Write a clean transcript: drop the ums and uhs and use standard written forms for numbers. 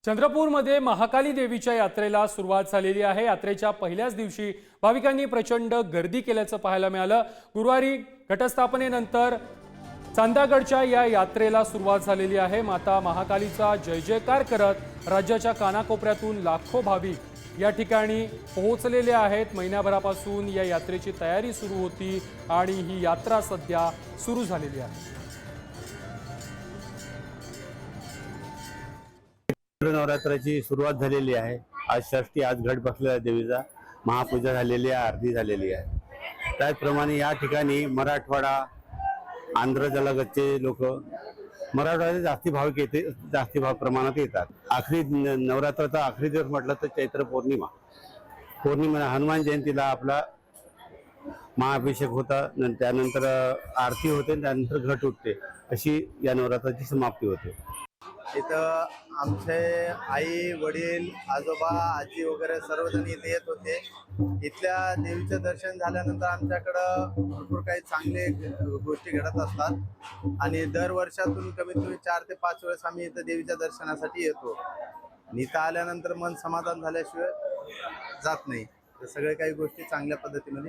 चंद्रपूरमध्ये महाकाली देवीच्या यात्रेला सुरुवात झालेली आहे। यात्रेच्या पहिल्याच दिवशी भाविकांनी प्रचंड गर्दी केल्याचं पाहायला मिळालं। गुरुवारी घटस्थापनेनंतर चांदागडच्या या यात्रेला सुरुवात झालेली आहे। माता महाकालीचा जय जयकार करत राज्याच्या कानाकोपऱ्यातून लाखो भाविक या ठिकाणी पोहोचलेले आहेत। महिन्याभरापासून या यात्रेची तयारी सुरू होती आणि ही यात्रा सध्या सुरू झालेली आहे। नवरात्राची सुरुवात झालेली आहे। आज षष्ठी, आज घट बसलेला देवीचा, महापूजा झालेली आहे, आरती झालेली आहे। त्याचप्रमाणे या ठिकाणी मराठवाडा, आंध्र जलगतचे लोक, मराठवाड्याचे जास्ती भाव प्रमाणात येतात। आखरी नवरात्राचा आखरी दिवस म्हटलं तर चैत्र पौर्णिमा हनुमान जयंतीला आपला महाअभिषेक होता, त्यानंतर आरती होते, त्यानंतर घट उठते, अशी या नवरात्राची समाप्ती होते। इथं आमचे आई, वडील, आजोबा, आजी वगैरे सर्वजण इथे येत होते। इथल्या देवीचं दर्शन झाल्यानंतर आमच्याकडं भरपूर काही चांगले गोष्टी घडत असतात आणि दर वर्षातून कमीत कमी 4 ते 5 वेळेस आम्ही इथं देवीच्या दर्शनासाठी येतो। इथं आल्यानंतर मन समाधान झाल्याशिवाय जात नाही। तर सगळे काही गोष्टी चांगल्या पद्धतीने